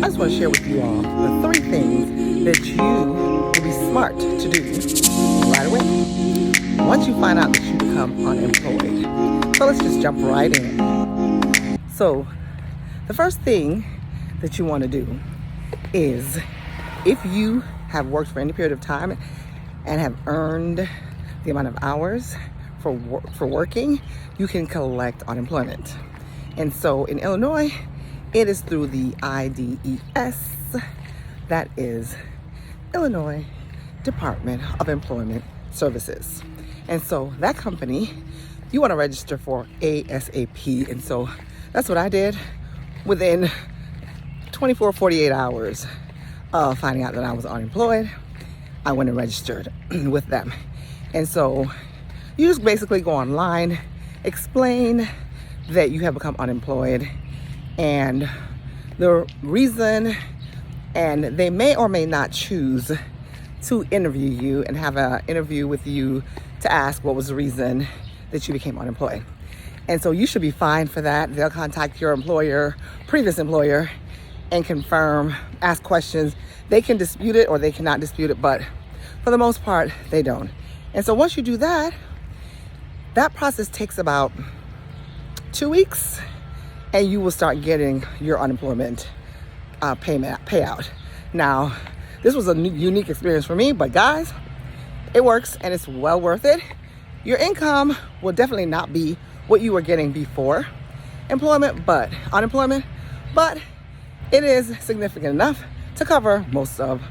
I just want to share with you all the 3 things that you will be smart to do right away once you find out that you become unemployed. So let's just jump right in. So the first thing that you want to do is, if you have worked for any period of time and have earned the amount of hours for working, you can collect unemployment. And so in Illinois, it is through the IDES, that is Illinois Department of Employment Services. And so that company, you want to register for ASAP. And so that's what I did. Within 24, 48 hours of finding out that I was unemployed, I went and registered with them. And so you just basically go online, explain that you have become unemployed and the reason, and they may or may not choose to interview you and have an interview with you to ask what was the reason that you became unemployed. And so you should be fine for that. They'll contact your employer, previous employer, and confirm, ask questions. They can dispute it or they cannot dispute it, but for the most part, they don't. And so once you do that, that process takes about 2 weeks, and you will start getting your unemployment payout. Now, this was a unique experience for me, but guys, it works and it's well worth it. Your income will definitely not be what you were getting before unemployment, but it is significant enough to cover most of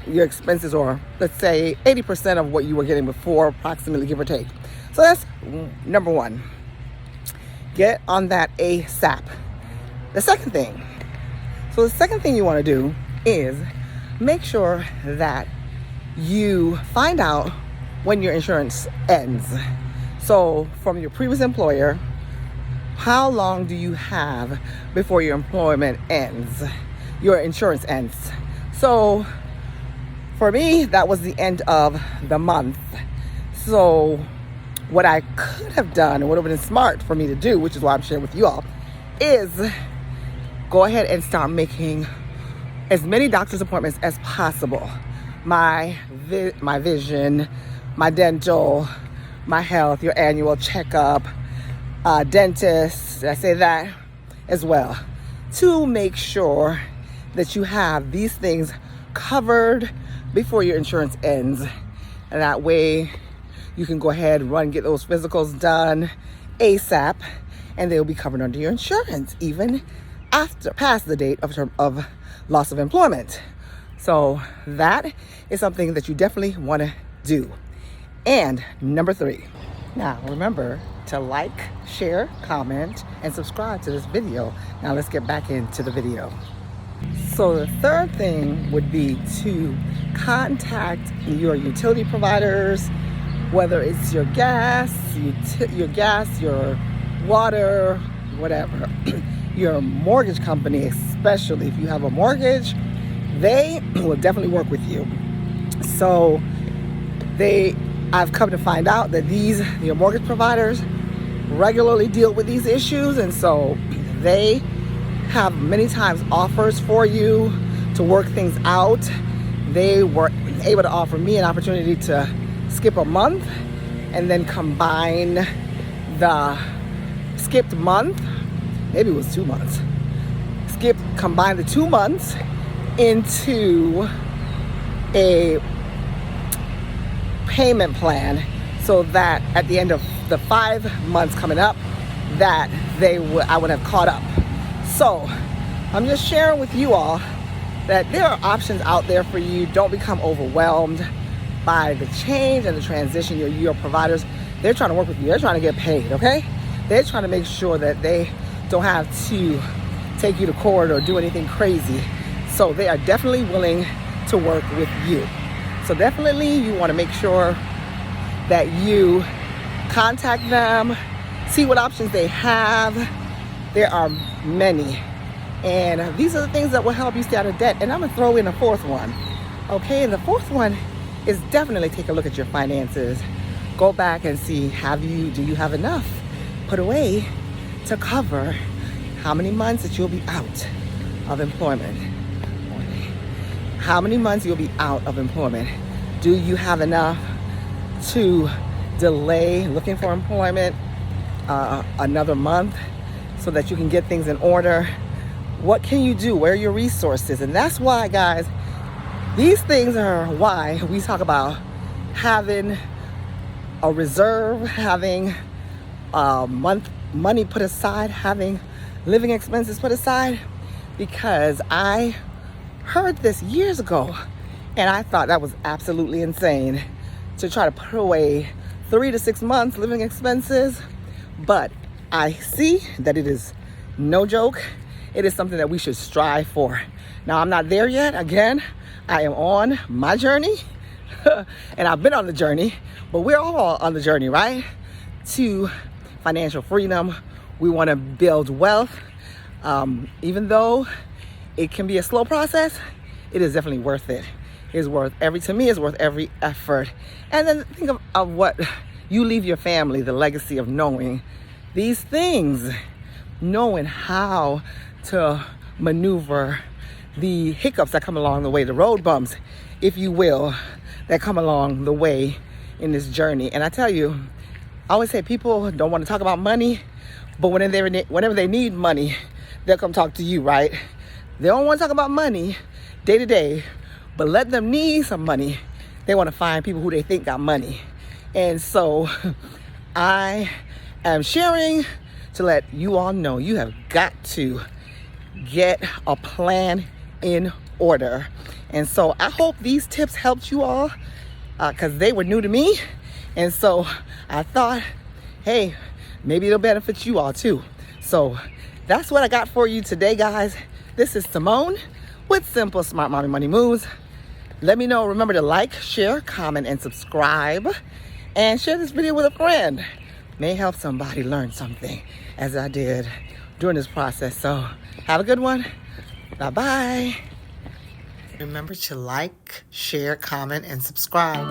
your expenses, or let's say 80% of what you were getting before, approximately, give or take. So that's number 1. Get on that ASAP. The second thing you want to do is make sure that you find out when your insurance ends. So from your previous employer, how long do you have before your employment ends, your insurance ends? So for me, that was the end of the month. So what I could have done, and would have been smart for me to do, which is why I'm sharing with you all, is go ahead and start making as many doctor's appointments as possible. My vision, my dental, my health, your annual checkup, dentist, I say that as well, to make sure that you have these things covered before your insurance ends. And that way you can go ahead and get those physicals done ASAP, and they'll be covered under your insurance even past the date of loss of employment. So that is something that you definitely want to do. And number 3, now remember to like, share, comment, and subscribe to this video. Now let's get back into the video. So the third thing would be to contact your utility providers, whether it's your gas, your water, whatever. Your mortgage company, especially if you have a mortgage, they will definitely work with you. So I've come to find out that your mortgage providers regularly deal with these issues, and so they have many times offers for you to work things out. They were able to offer me an opportunity to skip a month and then combine the skipped month, maybe it was 2 months, combine the 2 months into a payment plan, so that at the end of the 5 months coming up, that I would have caught up. So I'm just sharing with you all that there are options out there for you. Don't become overwhelmed by the change and the transition. Your providers, they're trying to work with you. They're trying to get paid, okay? They're trying to make sure that they don't have to take you to court or do anything crazy. So they are definitely willing to work with you. So definitely you want to make sure that you contact them, see what options they have. There are many. And these are the things that will help you stay out of debt. And I'm going to throw in a 4th one. Okay, and the 4th one is definitely take a look at your finances. Go back and see, do you have enough put away to cover how many months that you'll be out of employment? How many months you'll be out of employment? Do you have enough to delay looking for employment another month so that you can get things in order? What can you do? Where are your resources? And that's why, guys, these things are why we talk about having a reserve, having money put aside, having living expenses put aside, because I heard this years ago and I thought that was absolutely insane to try to put away 3 to 6 months living expenses. But I see that it is no joke. It is something that we should strive for. Now, I'm not there yet. Again, I am on my journey and I've been on the journey, but we're all on the journey, right? To financial freedom. We want to build wealth. Even though it can be a slow process, it is definitely worth it. It's worth every effort. And then think of what you leave your family, the legacy of knowing these things, knowing how to maneuver the hiccups that come along the way, the road bumps, if you will, that come along the way in this journey. And I tell you, I always say people don't want to talk about money, but whenever they need money, they'll come talk to you, right? They don't want to talk about money day to day, but let them need some money. They want to find people who they think got money. And so I am sharing to let you all know you have got to get a plan in order. And so I hope these tips helped you all because they were new to me. And so I thought, hey, maybe it'll benefit you all too. So that's what I got for you today, guys. This is Simone with Simple Smart Mommy Money Moves. Let me know. Remember to like, share, comment, and subscribe. And share this video with a friend. May help somebody learn something as I did during this process. So have a good one. Bye-bye. Remember to like, share, comment, and subscribe.